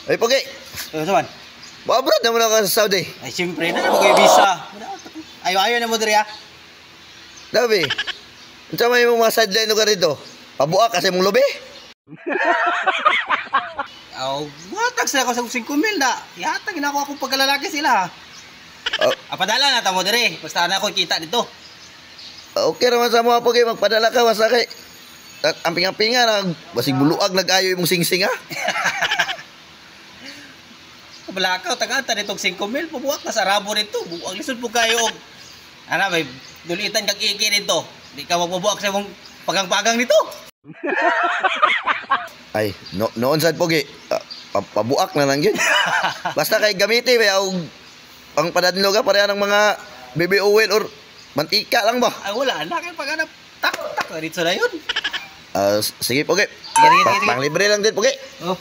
Ay, Pogi. Saman? Abroad naman ako sa Saudi. Ay, siyempre na naman kayo visa. Ayaw na mo diri ha. Dabi, unsa may mga sideline lugar dito? Pabuak kasi mong lobe. Watag sila ko sa 5,000 na. Yata ginako akong pagkalalaki sila ha. Padala na tamo diri. Basta na ako kita dito. Okay naman sa mga Pogi, magpadala ka masakay. Amping-ampingan, basig buluag nag-ayo imong sing-sing ha. Balakaw, taga-anta nitong 5,000. Pabuak na sa rabo nito. Buwag lisod po kayo. Ano, may dulitan kag iki nito. Di ka magbubuak sa mong pagang-pagang nito. Ay, noon sad Pogi. Pabuak na lang yun. Basta kay gamiti, may pang padadlo ka, pareha ng mga baby oil or mantika lang ba? Ay, wala na kayo pag-anap. Tak, dito na yun. Sige Pogi. Sige. Pang libre lang din Pogi. Oh.